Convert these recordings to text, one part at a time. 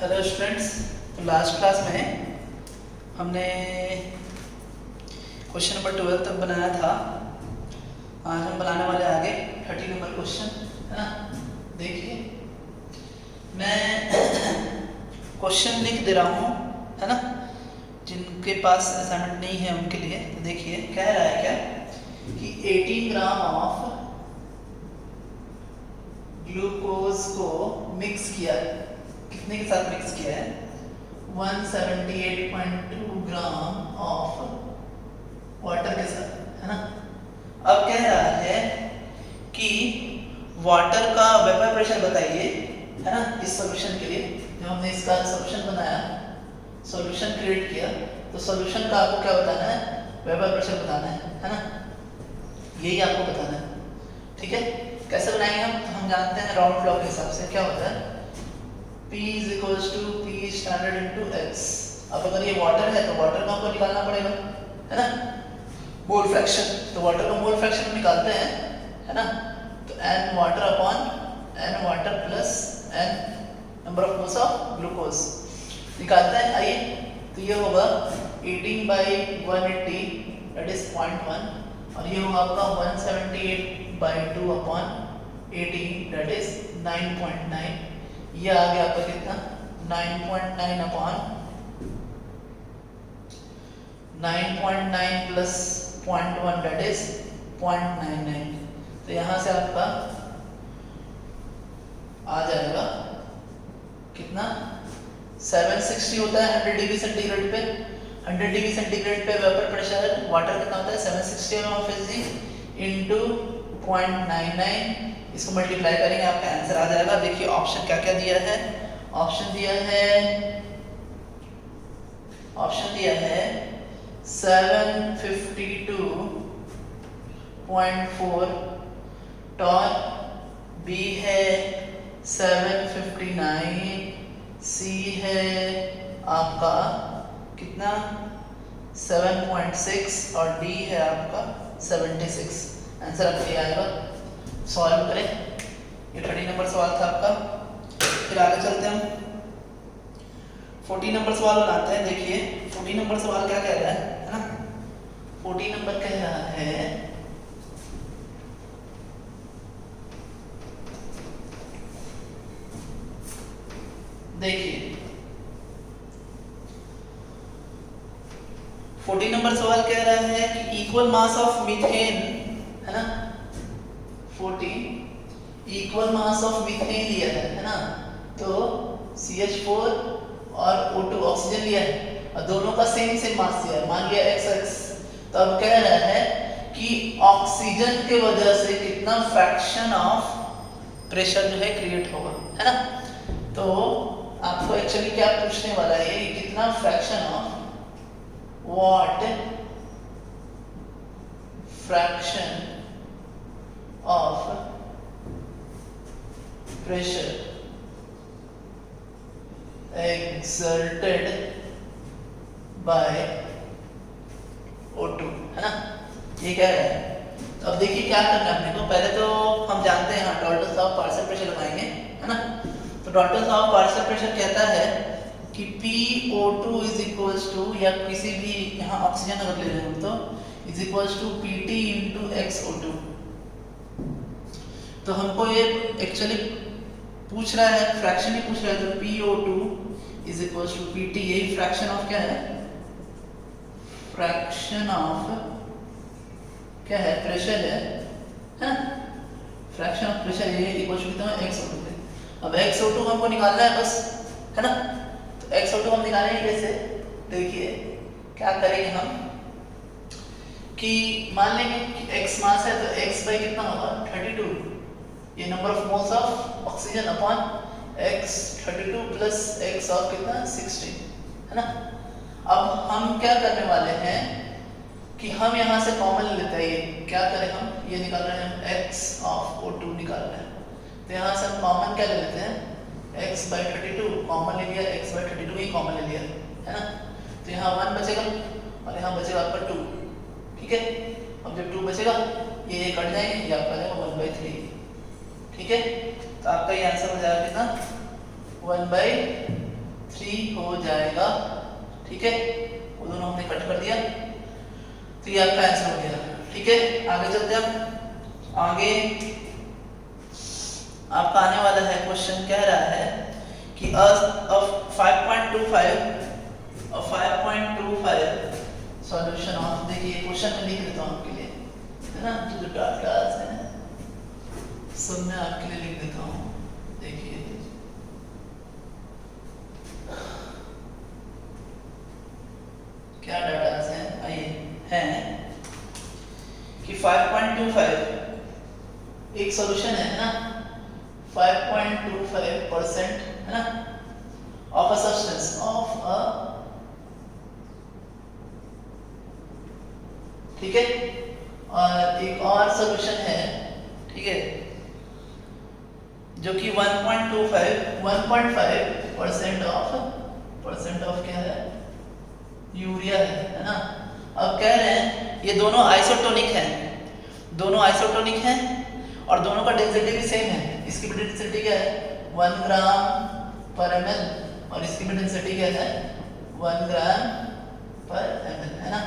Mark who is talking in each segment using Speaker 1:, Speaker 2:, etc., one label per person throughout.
Speaker 1: Hello students, तो last class में हमने क्वेश्चन नंबर 12 तक बनाया था। आज हम बनाने वाले आगे 30 नंबर क्वेश्चन, है ना। देखिए, मैं क्वेश्चन लिख दे रहा हूँ, है ना। जिनके पास असाइनमेंट नहीं है उनके लिए तो देखिए, कह रहा है क्या कि 18 ग्राम ऑफ ग्लूकोज को मिक्स किया, कितने के साथ मिक्स किया है? 178.2 ग्राम ऑफ वाटर के साथ, है ना। अब कह रहा है कि वाटर का वेपर प्रेशर बताइए, है ना। इस सॉल्यूशन के लिए जब हमने इसका सॉल्यूशन बनाया, सॉल्यूशन क्रिएट किया, तो सॉल्यूशन का आपको क्या बताना है? वेपर प्रेशर बताना है ना। यही आपको बताना है, ठीक है। कैसे बनाएंगे हम? तो हम जानते हैं राउंड फ्लो के हिसाब से क्या होता है, P is equals to P standard into X। अब अगर ये वाटर है तो वाटर का हमको निकालना पड़ेगा, है ना, मोल फ्रैक्शन। तो वाटर का मोल फ्रैक्शन हम निकालते हैं, है ना। तो N water upon N water plus N number of moles of glucose निकालते हैं। आइए, तो ये होगा 18/180 दैट इज 0.1, और ये होगा आपका 178/2 अपॉन 18 दैट इज 9.9। ये आ गया आपका कितना? 9.9 अपॉन 9.9 प्लस 0.1 दैट इज 0.99। तो यहां से आपका आ जाएगा कितना? 760 होता है 100 डिग्री सेंटीग्रेड पे। 100 डिग्री सेंटीग्रेड पे वेपर प्रेशर वाटर कितना होता है? 760 mMhg इनटू 0.99। इसको मल्टीप्लाई करेंगे, आपका आंसर आ जाएगा। देखिए ऑप्शन क्या क्या दिया है। ऑप्शन दिया है 752.4 टॉन, बी है 759, सी है आपका कितना? 7.6 और डी है आपका 76। आंसर आपका ये आएगा। सॉल्व करें, ये 30 नंबर सवाल था आपका। फिर आगे चलते हैं, हम 40 नंबर सवाल बनाते हैं। देखिए 40 नंबर सवाल क्या कह रहा है ना। 40 नंबर कह रहा है देखिए 40 नंबर सवाल कह रहा है कि इक्वल मास ऑफ मीथेन, है ना, 40 इक्वल मास ऑफ मीथेन लिया है ना। तो CH4 और O2 ऑक्सीजन लिया है और दोनों का सेम मास दिया है, मान लिया XX। तो अब कह रहा है कि ऑक्सीजन के वजह से कितना फ्रैक्शन ऑफ प्रेशर जो है क्रिएट होगा, है ना। तो आपको एक्चुअली क्या पूछने वाला है, ये कितना fraction of what fraction of pressure exerted by O2, है ना। ये क्या है? तो अब देखिए क्या करना है अपने को। पहले तो हम जानते हैं Dalton law of partial pressure लगाएंगे, है ना। तो Dalton law of partial pressure कहता है कि PO2 इज इक्वल्स टू, या किसी भी यहाँ ऑक्सीजन अगर ले रहे हो तो is equals to PT into XO2। तो हमको ये एक्चुअली पूछ रहा है, फ्रैक्शन ही पूछ रहा है। तो PO2 is equals to PT, यही फ्रैक्शन ऑफ क्या है? फ्रैक्शन ऑफ क्या है? प्रेशर है ना। फ्रैक्शन ऑफ प्रेशर ये इक्वल्स टू कितना? XO2 है। अब XO2 हमको निकालना है बस, है ना। तो XO2 हम निकालेंगे कैसे? देखिए क्या करेंगे हम कि मान लेंगे कि X मास है तो X बाई कितना होगा? 32, ये number of moles of oxygen upon X 32 plus X of कितना? 16, है ना। अब हम क्या करने वाले हैं कि हम यहाँ से कॉमन लेते हैं। ये क्या करें हम? ये निकाल रहे हैं X ऑफ O2 निकाल रहे हैं। तो यहाँ से हम कॉमन क्या ले लेते हैं? X बाई 32 कॉमन ले लिया, X बाई 32 ही कॉमन ले लिया, है ना। तो यहाँ 1 बचेगा और यहाँ बचेगा आपका 2, ठीक है। अब जब 2 बचेगा ये कट जाएंगे, ये आपका जाएगा 1/3, ठीक है। तो आपका ये आंसर हो जाएगा कितना? 1/3 3 हो जाएगा। ठीक है, वो दोनों हमने कट कर दिया, तो ये आपका आंसर हो गया। ठीक है, आगे चलते हैं। आगे आपका आने वाला है क्वेश्चन, कह रहा है कि 5.25 सॉल्यूशन ऑफ, देखिए क्वेश्चन में लिख देता हूँ आपके लिए, है ना, जो डाटास हैं सब मैं आपके लिए लिख देता हूँ। देखिए क्या डाटास हैं, आइए, हैं कि 5.25 एक सॉल्यूशन है ना, 5.25% है ना, of a substance, of a, ठीक है, और एक और सॉल्यूशन है, ठीक है, जो कि 1.5% ऑफ क्या है, यूरिया है ना। अब कह रहे हैं ये दोनों आइसोटोनिक हैं, दोनों आइसोटोनिक हैं और दोनों का डेंसिटी भी सेम है। इसकी भी डेंसिटी क्या है, 1 ग्राम पर ml, और इसकी भी डेंसिटी क्या है, 1 ग्राम पर ml, है ना।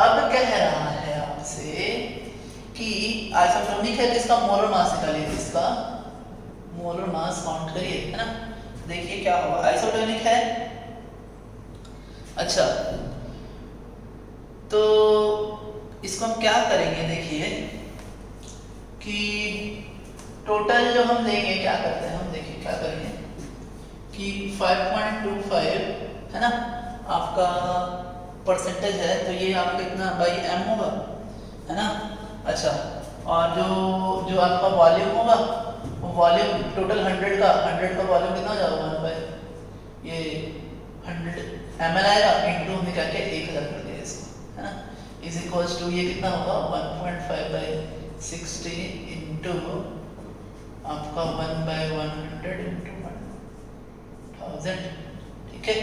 Speaker 1: अब कह रहा है आपसे कि आइसोटोनिक है, इसका मोलर मास निकालिए, इसका मोलर मास काउंट करिए, है ना। देखिए क्या होगा, आइसोटोनिक है, अच्छा, तो इसको हम क्या करेंगे, देखिए कि टोटल जो हम लेंगे, क्या करते हैं हम, देखिए क्या करेंगे कि 5.25 है ना आपका परसेंटेज है, तो ये आपका कितना बाई m होगा, है ना। अच्छा, और जो आपका वॉल्यूम होगा, वो वॉल्यूम टोटल 100 का वॉल्यूम कितना हो जाएगा, 1 बाई ये 100 ml आएगा, इंटू हमने क्या किया 1000 कर दिया इसको, है ना, इज इक्वल्स टू ये कितना होगा 1.5/60 इंटू आपका 1/100 इंटू 1000। ठीक है,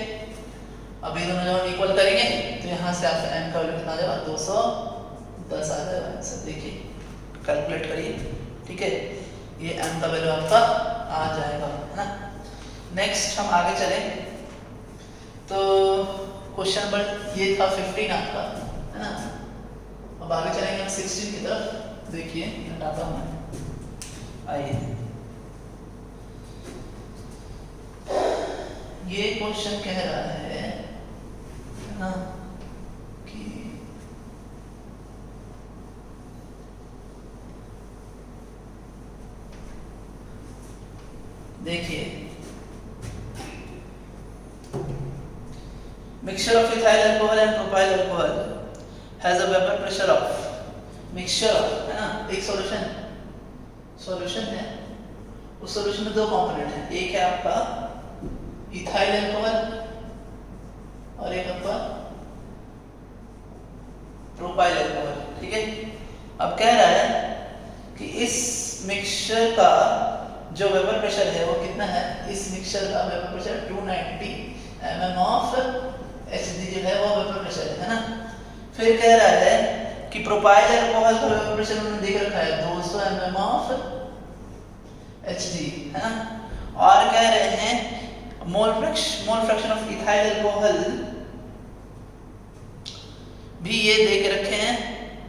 Speaker 1: अब ये दोनों जब हम इक्वल करेंगे तो यहाँ से आपका m का वैल्यू कितना आ जाएगा, 210 आ जाएगा आंसर। देखिए कैलकुलेट करिए, ठीक है, ये m का वैल्यू आपका आ जाएगा, है ना। नेक्स्ट हम आगे चलें, तो क्वेश्चन नंबर ये था 15 आपका, है ना। अब आगे चलेंगे हम 16 की तरफ। देखिए हटाता हूँ मैं, आइए, ये क्वेश्चन कह रहा है ना कि देखिए mixture of ethyl alcohol and propyl alcohol has a vapor pressure of, mixture of, है ना, एक सॉल्यूशन है, उस सॉल्यूशन में दो कंपोनेंट है, एक है आपका इथाइल अल्कोहल और एक आपका प्रोपाइल अल्कोहल। ठीक है, अब कह रहा है कि इस मिक्सचर का जो वेपर प्रेशर है वो कितना है, इस मिक्सचर का vapour pressure 290 mm of HG जो है वो वेपर प्रेशर है ना। फिर कह रहा है कि प्रोपाइल अल्कोहल का वेपर प्रेशर उन्होंने देख रखा है 200 mm ऑफ HG, है ना। और कह रहे हैं mole fraction of ethyl alcohol भी ये देख रखे हैं,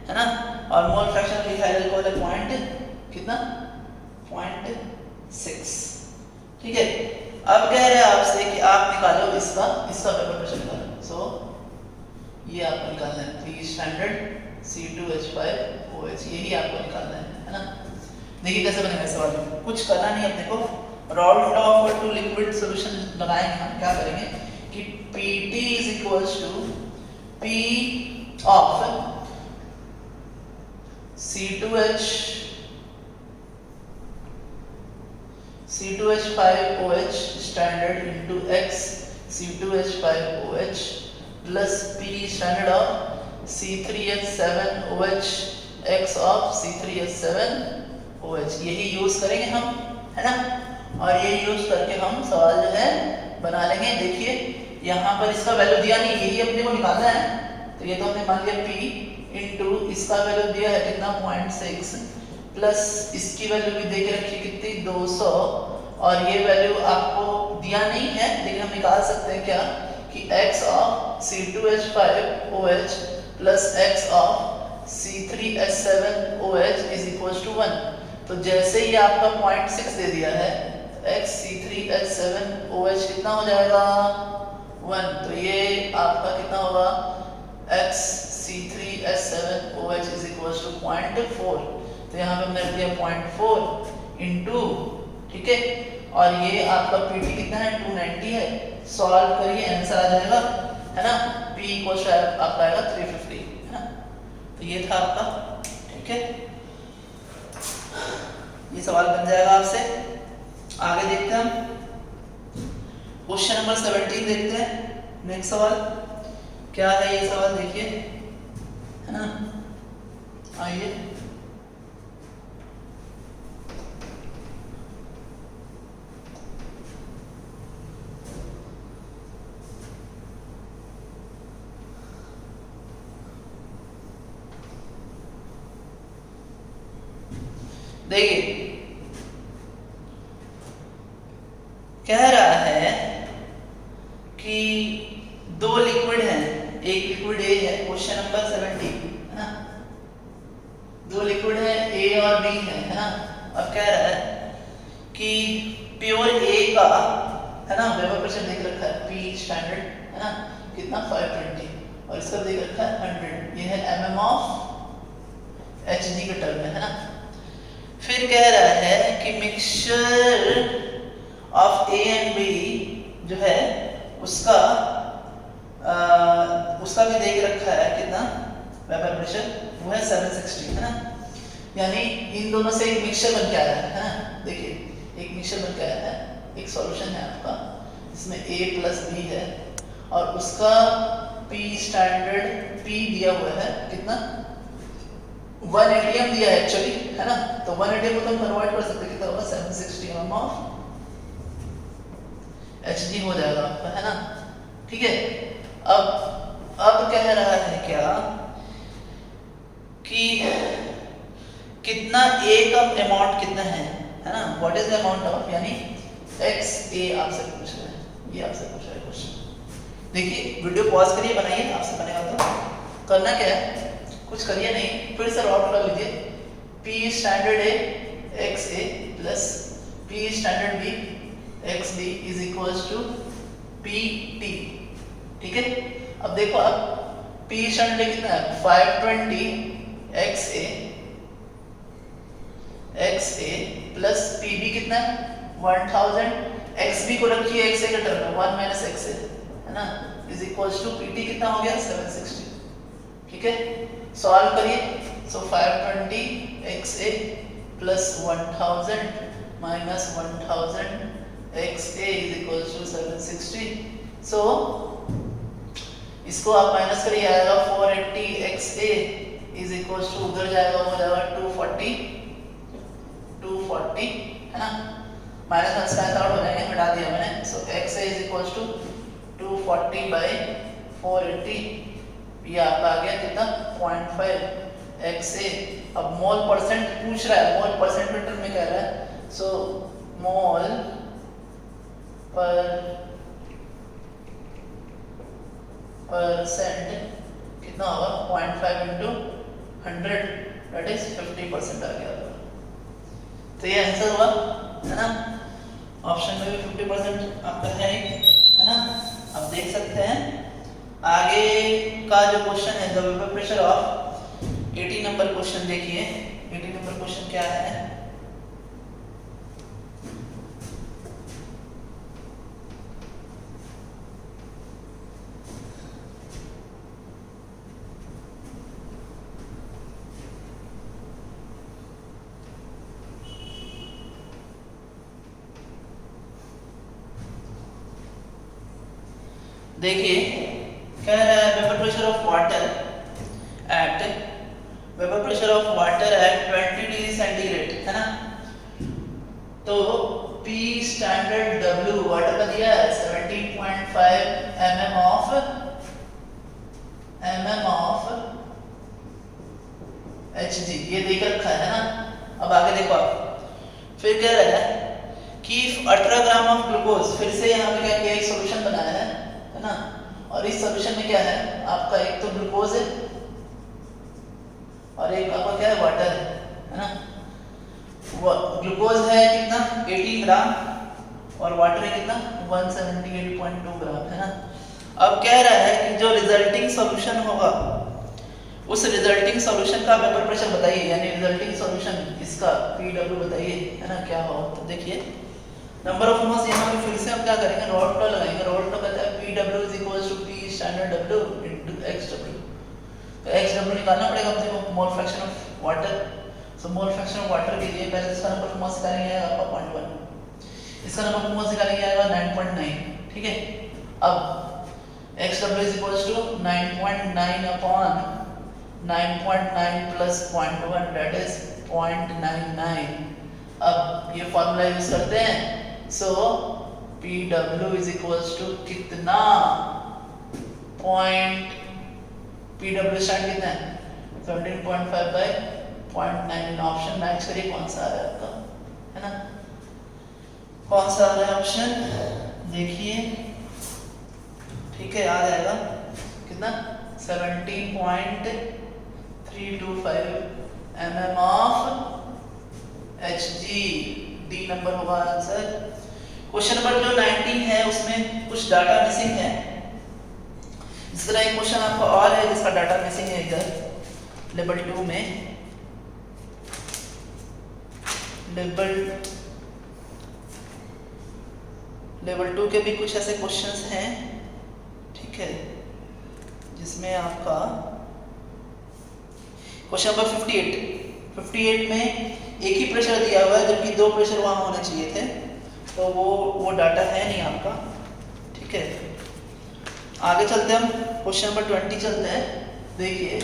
Speaker 1: है ना। और mole fraction of ethyl alcohol है पॉइंट कितना, 0.6। ठीक है, अब कह रहे हैं आपसे कि आप निकालो इसका वेपर प्रेशर निकालो। सो ये आपको निकालना है 3 स्टैंडर्ड C2H5OH, यही आपको निकालना है ना। देखिए कैसे बनेगा सवाल, कुछ करना नहीं अपने को, रॉल्फ law of two liquid solution लगाएंगे हम। क्या करेंगे कि PT is equals to P of C2H5OH standard into X C2H5OH plus P standard of C3H7OH X of C3H7OH, यही यूज करेंगे हम, है ना। और ये यूज करके हम सवाल जो है बना लेंगे। देखिए यहाँ पर इसका वैल्यू दिया नहीं, यही अपने को निकालना है, तो ये तो हमने मान लिया P इंटू इसका वैल्यू दिया है कितना 0.6 प्लस इसकी वैल्यू भी दे के रखी कितनी 200, और ये वैल्यू आपको दिया नहीं है लेकिन हम निकाल सकते हैं क्या कि x of C2H5OH plus x of C3H7OH is equal to 1। तो जैसे ही आपका 0.6 दे दिया है x C3H7OH कितना हो जाएगा 1। तो ये आपका कितना होगा x C3H7OH is equal to 0.4। तो यहाँ पे हमने दिया 0.4 इंटू, ठीक है, और ये आपका पीटी कितना है 290 है। सॉल्व करिए आंसर आ जाएगा, है ना, p इक्वल टू आपका आएगा 350, है ना। तो ये था आपका, ठीक है, ये सवाल बन जाएगा आपसे। आगे देखते हैं हम क्वेश्चन नंबर 17 देखते हैं। नेक्स्ट सवाल क्या है, ये सवाल देखिए, है ना, आइए। देखिए कह रहा है कि दो लिक्विड हैं, एक लिक्विड ए है, क्वेश्चन नंबर 17, है ना, दो लिक्विड है ए और बी है ना। अब कह रहा है कि प्योर ए का, है ना, वेपर प्रेशर देख रखा है पी स्टैंडर्ड, है ना, कितना 520, और इसका देख रखा है 100। ये है mm ऑफ Hg के टर्म में, है ना। फिर कह रहा है कि mixture of A and B जो है उसका भी देख रखा है कितना वेपर प्रेशर, वो है 760, है ना। यानी इन दोनों से एक मिक्सचर बन के आया है ना। देखिए एक मिक्सचर बन के आया है, एक सॉल्यूशन है आपका, इसमें a प्लस बी है और उसका p स्टैंडर्ड p दिया हुआ है कितना 1 atm दिया है एक्चुअली, है ना। तो 1 atm को तो हम कन्वर्ट कर सकते हैं, कितना होगा 760 mm ऑफ Hg हो जाएगा आपका, है ना, ठीक है। अब कह रहा है क्या कि कितना a का अमाउंट कितना है ना, what is the amount of, यानी xa आपसे पूछ रहा है, ये आपसे पूछ रहा है क्वेश्चन। देखिए वीडियो पॉज करिए, बनाइए, आपसे बनेगा तो करना क्या है, कुछ करिए नहीं, फिर से रॉट कर लीजिए, p standard a xa plus p standard b xb is equals to pt, ठीक है। अब देखो अब p स्टैंडर्ड कितना है 520 xa प्लस pb कितना है 1000, xb को रखिए xa के टर्म में 1 माइनस xa, है ना, इज इक्वल्स टू pt कितना हो गया 760, ठीक है। सॉल्व करिए, so 520 xa plus 1000 minus 1000 xa is equals to 760। So इसको आप माइनस करिए, आएगा 480 xa इज इक्वल्स टू, उधर जाएगा हो जाएगा 240, है ना, माइनस माइनस कैंसिल आउट हो जाएंगे, हटा दिया मैंने। So xa is equals to 240 by 480, ये आपका आ गया कितना 0.5 xa। अब मोल परसेंट पूछ रहा है, मोल परसेंट मीटर में कह रहा है, सो मोल परसेंट कितना होगा 0.5 इंटू 100, दैट इज 50% आ गया। तो ये आंसर हुआ, है ना, ऑप्शन में भी 50% आपका है ना। अब देख सकते हैं आगे का जो क्वेश्चन है, the vapour pressure of 80 number question देखिए। 80 नंबर क्वेश्चन क्या है, देखिए कह रहा है vapour pressure of water at 20 degree centigrade, है ना। तो P स्टैंडर्ड W वाटर का दिया है 17.5 mm ऑफ Hg, ये देख रखा है ना। अब आगे देखो आप, फिर कह रहा है कि 18 ग्राम ऑफ ग्लूकोज, फिर से यहाँ पे क्या किया, एक सॉल्यूशन बनाया है ना, और इस सॉल्यूशन में क्या है आपका, एक तो ग्लूकोज है और एक आपका क्या है, वाटर है ना। ग्लूकोज है कितना 18 ग्राम और वाटर है कितना 178.2 ग्राम है ना। अब कह रहा है कि जो रिजल्टिंग सॉल्यूशन होगा उस रिजल्टिंग सॉल्यूशन का वेपर प्रेशर बताइए, यानी रिजल्टिंग सॉल्यूशन इसका Pw बताइए है ना क्या हो। तो देखिए नंबर ऑफ मोल्स, यहाँ पे फिर से हम क्या करेंगे, रॉड लॉ लगाएंगे। रॉड लॉ कहता है Pw = P standard W × XW। तो XW निकालना पड़ेगा अपने को, mole fraction of water. So mole fraction of water के लिए पहले इसका नंबर ऑफ मोल्स निकालेंगे आपका 0.1, इसका नंबर ऑफ मोल्स निकालेंगे आएगा 9.9, ठीक है। अब XW = 9.9 upon 9.9 plus 0.1 that is 0.99। अब ये फॉर्मूला यूज करते हैं। सो Pw = कितना, पॉइंट Pw स्टैंड कितना है 17.5 by 0.9। ऑप्शन मैच करिए कौन सा आ रहा है आपका, है ना, कौन सा आ रहा है ऑप्शन देखिए, ठीक है, आ जाएगा कितना 17.325 mm of Hg। D number होगा आंसर। क्वेश्चन नंबर जो 19 है उसमें कुछ डाटा मिसिंग है। इस तरह एक क्वेश्चन आपका और है जिसका डाटा मिसिंग है इधर लेवल 2 में। लेवल 2 के भी कुछ ऐसे क्वेश्चंस हैं, ठीक है, जिसमें आपका क्वेश्चन नंबर 58 में एक ही प्रेशर दिया हुआ है जबकि दो प्रेशर वहां होने चाहिए थे, तो वो डाटा है नहीं आपका, ठीक है। आगे चलते हम क्वेश्चन नंबर 20 चलते हैं। देखिए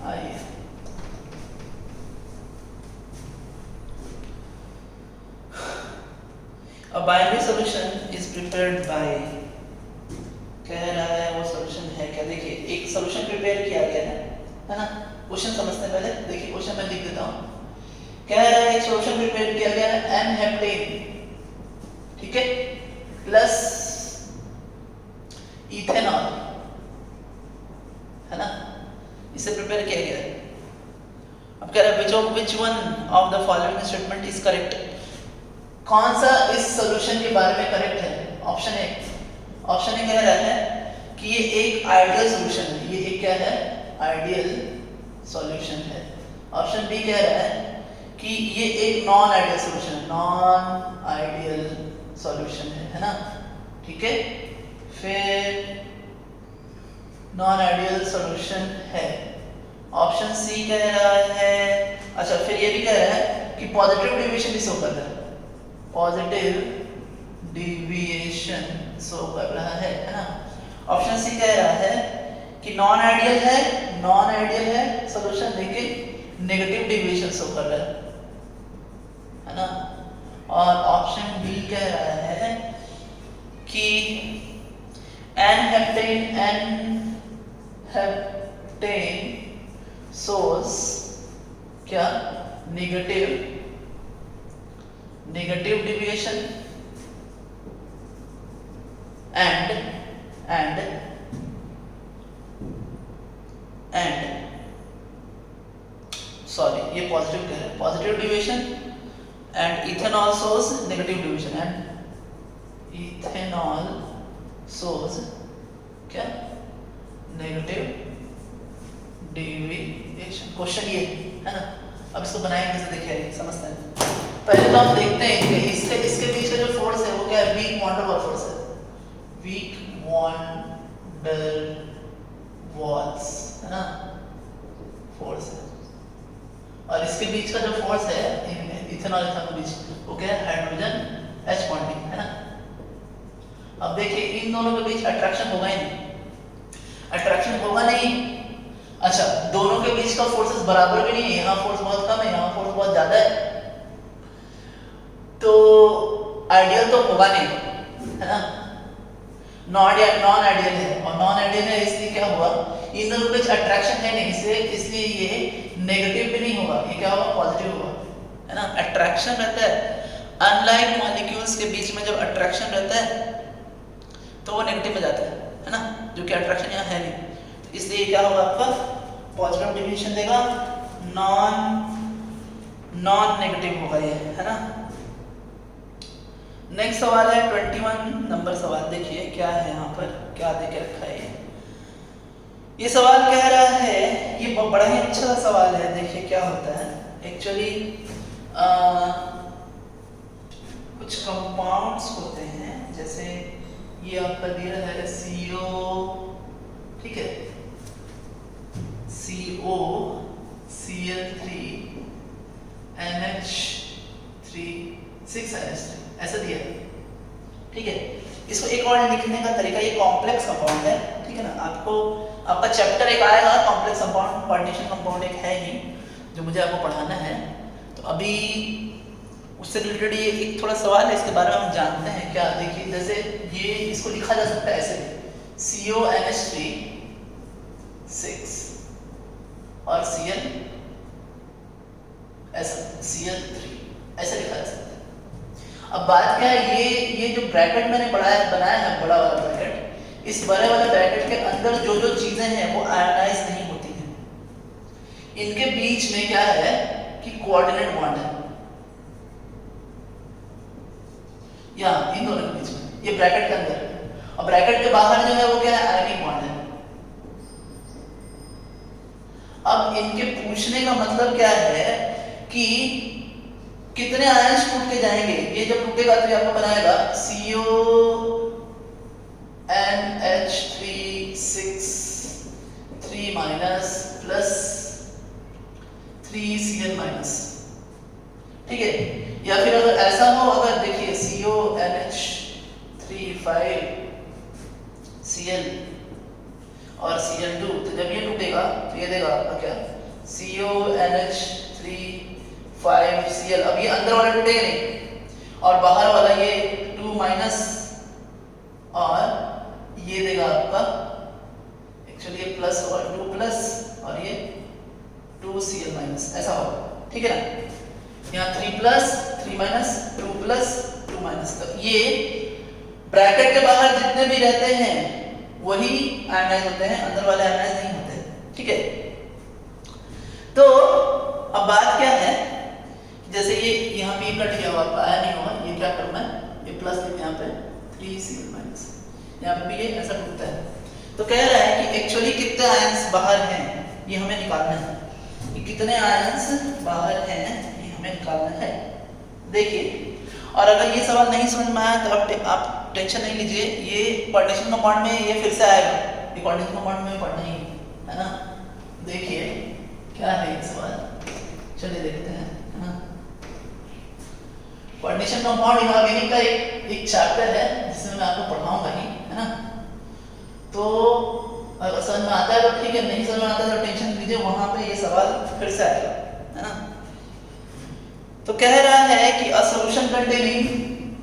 Speaker 1: आइए, A binary solution is prepared by, कह रहा है वो सॉल्यूशन है क्या। देखिए एक सॉल्यूशन प्रिपेयर किया गया है ना। क्वेश्चन समझते हैं पहले, देखिए क्वेश्चन मैं लिख देता हूँ। कह रहा है एक सॉल्यूशन प्रिपेयर किया गया है N हेप्टेन, ठीक है, प्लस इथेनॉल, है ना, इसे प्रिपेयर किया गया है। अब कह रहा है which one of the following statement is correct, कौन सा इस सॉल्यूशन के बारे में करेक्ट है। ऑप्शन ए कह रहा है कि ये एक आइडियल सॉल्यूशन है, ये एक क्या है, आइडियल सॉल्यूशन है। ऑप्शन बी कह रहा है कि ये एक नॉन आइडियल सॉल्यूशन है, नॉन आइडियल सॉल्यूशन है ना, ठीक है। फिर नॉन आइडियल सॉल्यूशन है। ऑप्शन सी कह रहा है, अच्छा फिर ये भी कह रहा है कि पॉजिटिव डेविएशन भी शो कर रहा है, पॉजिटिव डेविएशन शो कर रहा है ना। ऑप्शन सी कह रहा है कि नॉन आइडियल है सॉल्यूशन, लेकिन नेगेटिव डेविएशन शो कर रहा है ना। और ऑप्शन बी कह रहा है कि N हेप्टेन सोर्स क्या, नेगेटिव डेविएशन एंड सॉरी ये पॉजिटिव कह रहा है, positive deviation and ethanol source negative deviation, and ethanol source क्या, नेगेटिव डेविएशन। क्वेश्चन ये है ना। अब इसको बनाएंगे कैसे, देखिए समझते हैं। पहले तो हम देखते हैं कि इसके बीच का जो फोर्स है वो क्या है, weak van der Waals force है, वीक वॉन डेर वाल्स है ना, फोर्स है। और इसके बीच का जो फोर्स है इथेनॉल के बीच वो क्या है, हाइड्रोजन H बॉन्डिंग है ना। अब देखिए इन दोनों के बीच अट्रैक्शन होगा ही नहीं, अट्रैक्शन होगा नहीं। अच्छा दोनों के बीच का फोर्सेस बराबर भी नहीं है, यहाँ फोर्स बहुत कम है, यहाँ फोर्स बहुत ज्यादा है, तो आइडियल तो होगा नहीं, है ना। नॉन आइडियल है, और नॉन आइडियल है इसलिए क्या हुआ, इन दोनों के बीच अट्रैक्शन है नहीं, इसलिए ये नेगेटिव भी नहीं होगा, ये क्या होगा, पॉजिटिव होगा, है ना। अट्रैक्शन रहता है, अनलाइक मॉलिक्यूल्स के बीच में जब अट्रैक्शन रहता है तो वो नेगेटिव में जाता है ना, जो कि अट्रैक्शन यहाँ है नहीं, तो इसलिए क्या होगा आपका पॉजिटिव डिविएशन देगा, नॉन नेगेटिव होगा ये, है ना। नेक्स्ट सवाल है 21 नंबर सवाल, देखिए क्या है यहाँ पर, क्या दे के रखा है ये सवाल कह रहा है, ये बड़ा ही अच्छा सवाल है, देखिए क्या होता है एक्चुअली, कुछ कंपाउंड्स होते हैं, जैसे ये आपका दे रहा है CO, ठीक है, CO Cl3 NH3 6NH3 ऐसा दिया है, ठीक है। इसको एक और लिखने का तरीका, ये कॉम्प्लेक्स कंपाउंड है, ठीक है ना। आपका चैप्टर एक आएगा कॉम्प्लेक्स कंपाउंड, कोऑर्डिनेशन कंपाउंड एक है ही जो मुझे आपको पढ़ाना है, तो अभी उससे रिलेटेड ये एक थोड़ा सवाल है, इसके बारे में हम जानते हैं क्या। देखिए जैसे ये इसको लिखा जा सकता है ऐसे भी, CONH3 6 और Cl ऐसा Cl3 ऐसे लिखा जा सकता है। अब बात क्या है, ये जो ब्रैकेट मैंने बनाया है बड़ा वाला ब्रैकेट, इस बड़े वाले ब्रैकेट के अंदर जो चीजें हैं वो आयनाइज नहीं होती हैं, इनके बीच में क्या है कि कोऑर्डिनेट बॉन्ड है, या इन दोनों के बीच में, ये ब्रैकेट के अंदर है, और ब्रैकेट के बाहर जो है वो क्या है, आयनिक बॉन्ड है। अब इनके पूछने का मतलब क्या है कि कितने आयंस टूट के जाएंगे, ये जब टूटेगा तो ये आपको बनाएगा CONH3 6 3 minus plus 3Cl minus, ठीक है। या फिर अगर ऐसा हो, अगर देखिए CONH3 5 Cl और Cl2, तो जब ये टूटेगा तो ये देगा आपका क्या, CONH3 5 Cl, अब ये अंदर वाला टूटेगा नहीं, और बाहर वाला ये 2 माइनस, और ये देगा आपका एक्चुअली ये प्लस होगा 2 प्लस, और ये 2Cl माइनस, ऐसा होगा, ठीक है ना। यहाँ 3 प्लस 3 माइनस 2 प्लस 2 माइनस, तो ये ब्रैकेट के बाहर जितने भी रहते हैं वही आयनाइज होते हैं, अंदर वाले आयनाइज नहीं होते, ठीक है। तो अब बात क्या है, जैसे ये यहाँ पे कट गया हुआ आया नहीं होगा, ये क्या करना है, ये प्लस लिखना यहाँ पे 3Cl माइनस, यहाँ पे भी ये ऐसा टूटता है। तो कह रहा है कि एक्चुअली कितने आयंस बाहर हैं ये हमें निकालना है, कि कितने आयंस बाहर हैं ये हमें निकालना है। देखिए, और अगर ये सवाल नहीं समझ में आया तो आप टेंशन नहीं लीजिए, ये कोऑर्डिनेशन कंपाउंड में ये फिर से आएगा, ये कोऑर्डिनेशन कंपाउंड में पढ़ना ही है ना। देखिए क्या है ये सवाल, चलिए देखते हैं, है ना। कोऑर्डिनेशन कंपाउंड इनऑर्गेनिक का एक चैप्टर है जिसमें मैं आपको पढ़ाऊंगा ही, है ना। तो अगर समझ में आता है तो ठीक है, नहीं समझ में आता है तो टेंशन लीजिए, वहां पे ये सवाल फिर से आएगा, है ना। तो कह रहा है कि a solution containing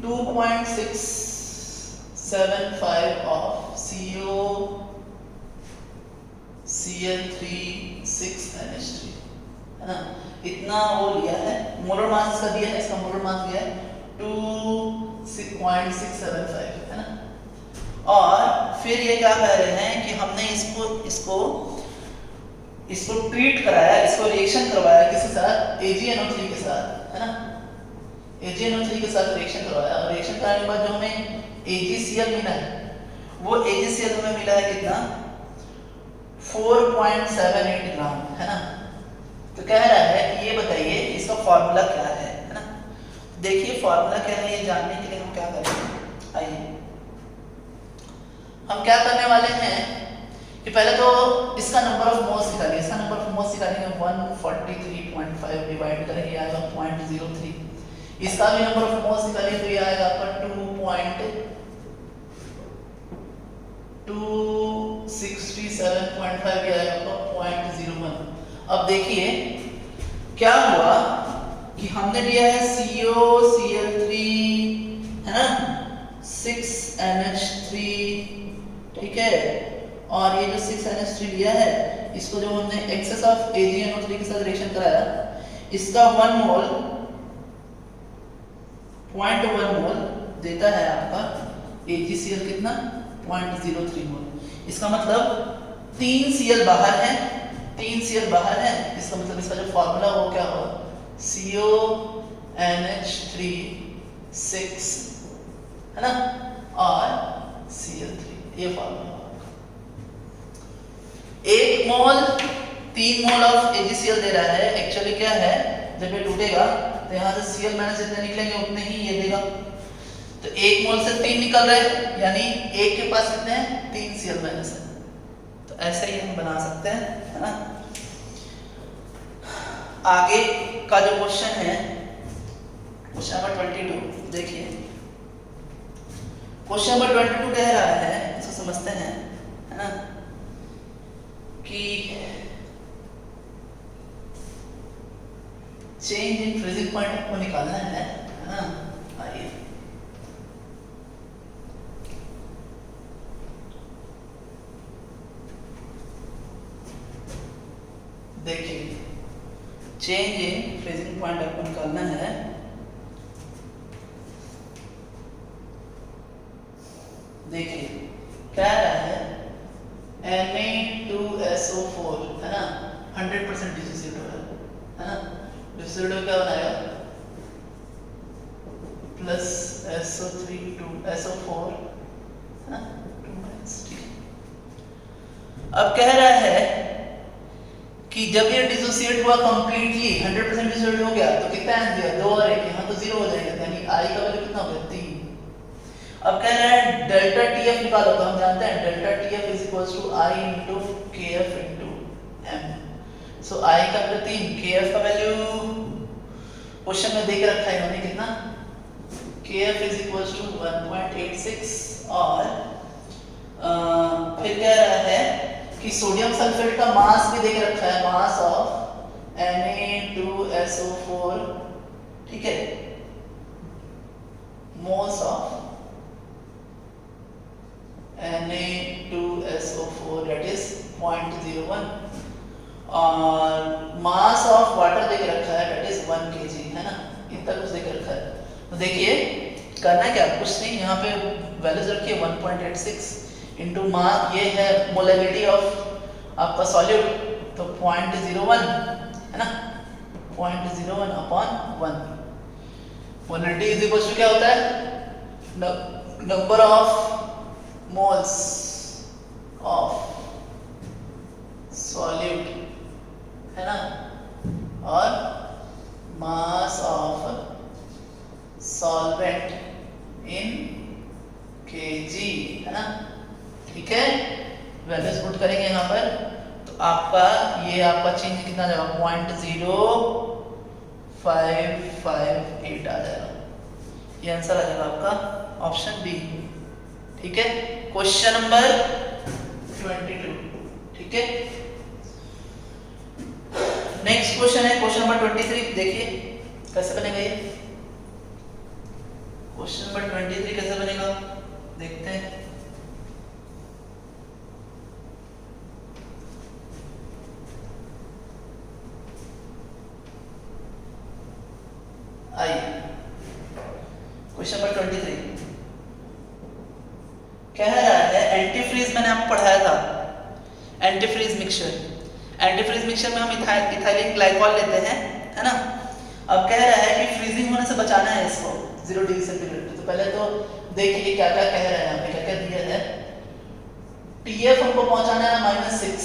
Speaker 1: 2.675 of Cl3 6NH3, है ना, इतना वो लिया है, मोलर मास का दिया है, इसका मोलर मास दिया है 2.675, है ना। और फिर ये क्या कह रहे हैं कि हमने इसको ट्रीट कराया, इसको रिएक्शन करवाया किसके साथ, AgNO3 के साथ, है ना। AgNO3 के साथ रिएक्शन करवाया, और रिएक्शन कराने के बाद जो हमें AgCl मिला है, वो AgCl हमें मिला है कितना, 4.78 ग्राम, है ना। तो कह रहा है कि ये बताइए इसका फॉर्मूला क्या है ना। देखिए फॉर्मूला क्या है, ये जानने के लिए हम क्या करेंगे, आइए हम क्या करने वाले हैं कि पहले तो इसका नंबर ऑफ मोल्स निकालिए, इसका नंबर ऑफ मोल्स निकालेंगे 143.5 डिवाइड करेंगे, ये आएगा 0.03, इसका भी नंबर ऑफ मोल्स निकालिए तो ये आएगा आपका 267.5, ये आएगा आपका 0.01। अब देखिए क्या हुआ कि हमने लिया है COCl3, है ना, 6NH3 ठीक है। और ये जो 6NH3 लिया है, इसको जो हमने एक्सेस ऑफ AgNO3 के साथ रिएक्शन कराया, इसका 1 मोल 0.1 मोल देता है आपका AgCl कितना 0.03 मोल। इसका मतलब 3 Cl बाहर है, 3 Cl बाहर है, इसका मतलब इसका जो फॉर्मूला वो क्या होगा CONH3 6 है ना और Cl3, ये फॉर्मूला होगा। 1 मोल 3 मोल ऑफ AgCl दे रहा है। एक्चुअली क्या है, जब ये टूटेगा तो यहाँ से Cl माइनस जितने निकलेंगे उतने ही ये देगा। तो 1 मोल से 3 निकल रहे हैं, यानी 1 के पास कितने हैं 3 Cl माइनस है। तो ऐसे ही हम बना सकते हैं, है ना। आगे का जो क्वेश्चन है, क्वेश्चन नंबर 22 देखिए। क्वेश्चन नंबर 22 कह रहा है, इसको समझते हैं, है ना, कि चेंज इन फ्रीजिंग पॉइंट आपको निकालना है ना। आइए देखिए, चेंज इन फ्रीजिंग पॉइंट आपको निकालना है। देखिए क्या रहा है, Na2SO4 है ना, 100% डिसोसिएट हो रहा है ना। डिसोसिएट हो क्या बनाएगा प्लस SO3 2SO4 है ना 2 माइनस, ठीक है। अब कह रहा है कि जब ये डिसोसिएट हुआ कंप्लीटली 100% डिसोसिएट हो गया तो कितना आंसर दिया 2 और 1, यहाँ तो 0 हो जाएगा, यानी I का वैल्यू कितना हो गया 3। अब कह रहा है डेल्टा TF निकालो, तो हम जानते हैं delta TF is equals to I into KF into M। So I का वैल्यू 3, KF का वैल्यू क्वेश्चन में दे के रखा है इन्होंने कितना, KF इज इक्वल्स टू 1.86 और फिर कह रहा है कि सोडियम सल्फेट का मास भी दे के रखा है, मास ऑफ Na2SO4, ठीक है, moles of Na2SO4 that is 0.01 और मास ऑफ वाटर देके रखा है that is 1 kg, है ना, इतना कुछ देके रखा है। तो देखिए करना क्या, कुछ नहीं, यहाँ पे वैल्यूज रखिए 1.86 इनटू मास, ये है मोलैरिटी ऑफ आपका सॉल्यूट, तो 0.01 है ना, 0.01 upon 1। Molarity is equal to क्या होता है, number of moles of solute, है ना, और mass of solvent in kg, है ना, ठीक है। वैल्यूज पुट करेंगे यहाँ पर, तो आपका ये आपका चेंज कितना जाएगा 0.0558 आ जाएगा, ये आंसर आ जाएगा आपका ऑप्शन बी, ठीक है। क्वेश्चन नंबर 22, ठीक है। नेक्स्ट क्वेश्चन है क्वेश्चन नंबर 23, देखिए कैसे बनेगा ये क्वेश्चन नंबर 23 कैसे बनेगा, देखते हैं। आइए क्वेश्चन नंबर 23 कह रहा है, एंटीफ्रीज मैंने आपको पढ़ाया था, एंटीफ्रीज मिक्सचर। एंटीफ्रीज मिक्सचर में हम इथाइलिन ग्लाइकॉल लेते हैं, है ना। अब कह रहा है कि फ्रीजिंग होने से बचाना है इसको 0 डिग्री सेंटीग्रेड पे। तो पहले तो देखिए क्या क्या कह रहे हैं, यहाँ पे क्या क्या दिया है। TF हमको पहुंचाना है -6,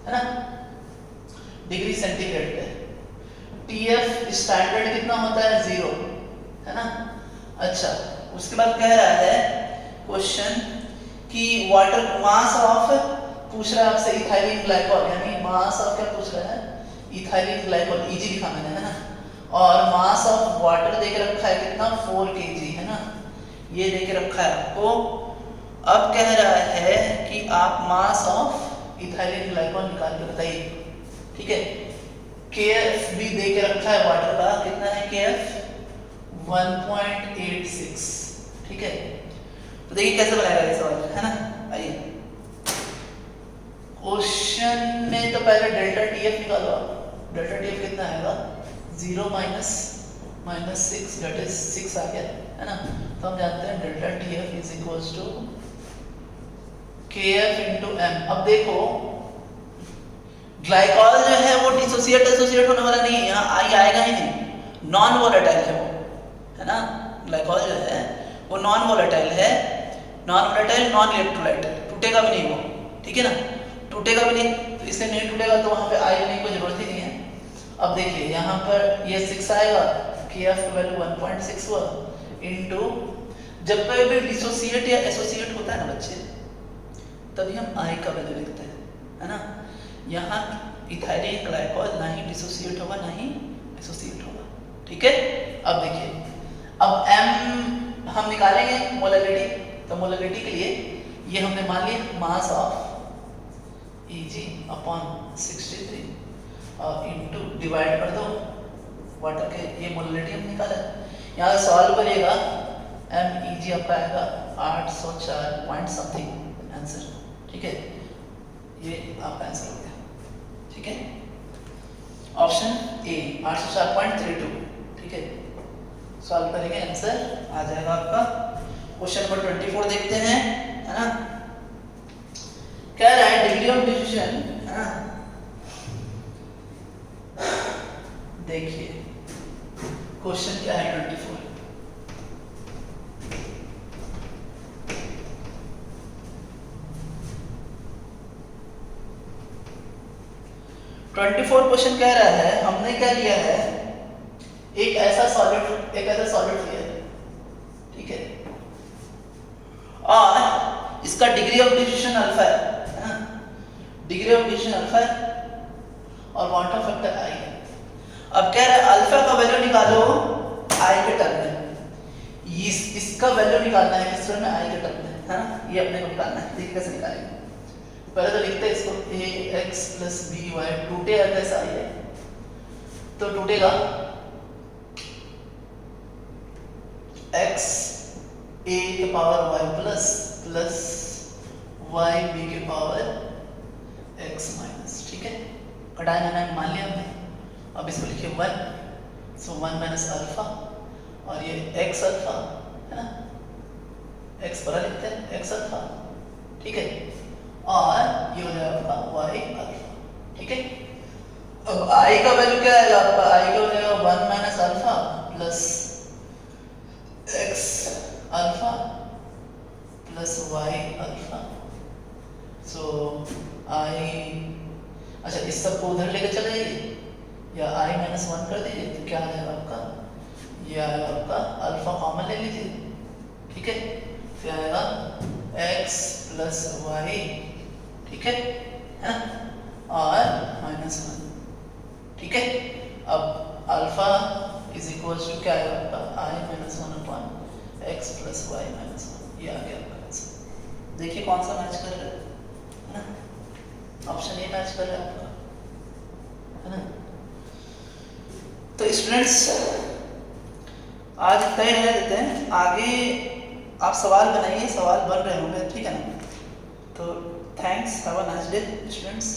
Speaker 1: है ना, डिग्री सेंटीग्रेड पे। TF स्टैंडर्ड कितना होता है 0, है ना। अच्छा, उसके बाद कह रहा है क्वेश्चन कि वाटर मास ऑफ, पूछ रहा है आपसे इथाइलिन ग्लाइकॉल, यानी मास ऑफ क्या पूछ रहा है, इथाइलिन ग्लाइकॉल, EG लिखा मैंने, है ना, और मास ऑफ वाटर देके रखा है कितना 4 kg, है ना, ये देके रखा है आपको। अब कह रहा है कि आप मास ऑफ इथाइलिन ग्लाइकॉल निकाल के बताइए, ठीक है। KF भी देके रखा है वाटर का, कितना है KF 1.86, ठीक है। तो देखिए कैसे बनाएगा ये सवाल, है ना। आइए क्वेश्चन में तो पहले डेल्टा टी एफ निकालो आप। डेल्टा टी एफ कितना आएगा 0 माइनस 6 दैट इज 6 आ गया है ना। तो हम जानते हैं delta T F is equals to K F into M. अब देखो ग्लाइकॉल जो है वो डिसोसिएट एसोसिएट होने वाला नहीं है, यहाँ आई आएगा ही नहीं, नॉन वोलेटाइल है वो, है ना। ग्लाइकॉल जो है वो नॉन वोलेटाइल है, नॉन वोलेटाइल नॉन इलेक्ट्रोलाइट, टूटेगा भी नहीं वो, ठीक है ना, टूटेगा भी नहीं, तो इसलिए नहीं टूटेगा तो वहाँ पे आई लेने की कोई जरूरत ही नहीं है। अब देखिए यहाँ पर ये 6 आएगा, के एफ का वैल्यू 1.6 हुआ इनटू, जब भी डिसोसिएट या एसोसिएट होता है ना बच्चे, तभी हम आई का वैल्यू लिखते हैं, है ना। यहाँ इथाइलिन ग्लाइकॉल ना ही डिसोसिएट होगा ना ही एसोसिएट होगा, ठीक है। अब देखिए, अब m हम निकालेंगे मोलैलिटी, तो मोलैलिटी के लिए ये हमने मान लिया मास ऑफ Eg अपॉन 63 और इनटू डिवाइड कर दो वाटर के, ये मोलैलिटी हम निकाला। यहाँ सॉल्व करिएगा MEG आपका आएगा 804 पॉइंट समथिंग आंसर, ठीक है। ये आपका आंसर हो गया, ठीक है। ऑप्शन ए 804.32, ठीक है। सॉल्व करेंगे आंसर आ जाएगा आपका। क्वेश्चन नंबर 24 देखते हैं, है ना। कह रहा है डिग्री ऑफ डिफ्यूजन, है ना। देखिए क्वेश्चन क्या है 24, क्वेश्चन कह रहा है, हमने क्या लिया है, एक ऐसा सॉलिड लिया, ठीक है, और इसका डिग्री ऑफ डिफ्यूजन अल्फा है ना, डिग्री ऑफ डिफ्यूजन अल्फा है और वाटर फैक्टर आई है। अब कह रहा है अल्फा का वैल्यू निकालो आई के टर्म में, इसका वैल्यू निकालना है किस टर्म में, आई के टर्म में, है ना। ये अपने को निकालना है, देखिए कैसे निकालेंगे। पहले तो लिखते हैं इसको ax प्लस by, टूटेगा कैसा है, तो टूटेगा x a के power y plus y b के पावर x माइनस, ठीक है। कटाया मैंने मान लिया हमने। अब इसको लिखिए 1, सो 1 माइनस अल्फा और ये x अल्फा, है ना, x बड़ा लिखते हैं x अल्फा, ठीक है, और ये हो जाएगा आपका y अल्फा, ठीक है। अब i का वैल्यू क्या आएगा आपका, i का हो जाएगा 1 minus alpha plus x alpha plus y alpha, so i, अच्छा इस सब को उधर लेकर चले जाइए या i माइनस 1 कर दीजिए, तो क्या आ जाएगा आपका, ये आएगा आपका अल्फा कॉमन ले लीजिए, ठीक है, फिर आएगा x प्लस y, ठीक है, और माइनस 1, ठीक है। अब अल्फा इज इक्वल टू क्या आएगा आपका, i minus 1 upon x plus y minus 1, ये आ गया आपका आंसर। देखिए कौन सा मैच कर रहा है ना, ऑप्शन ए मैच कर रहा है आपका, है ना। तो स्टूडेंट्स आज इतना ही रह देते हैं, आगे आप सवाल बनाइए, सवाल बन रहे होंगे, ठीक है ना। तो thanks, have a nice day students.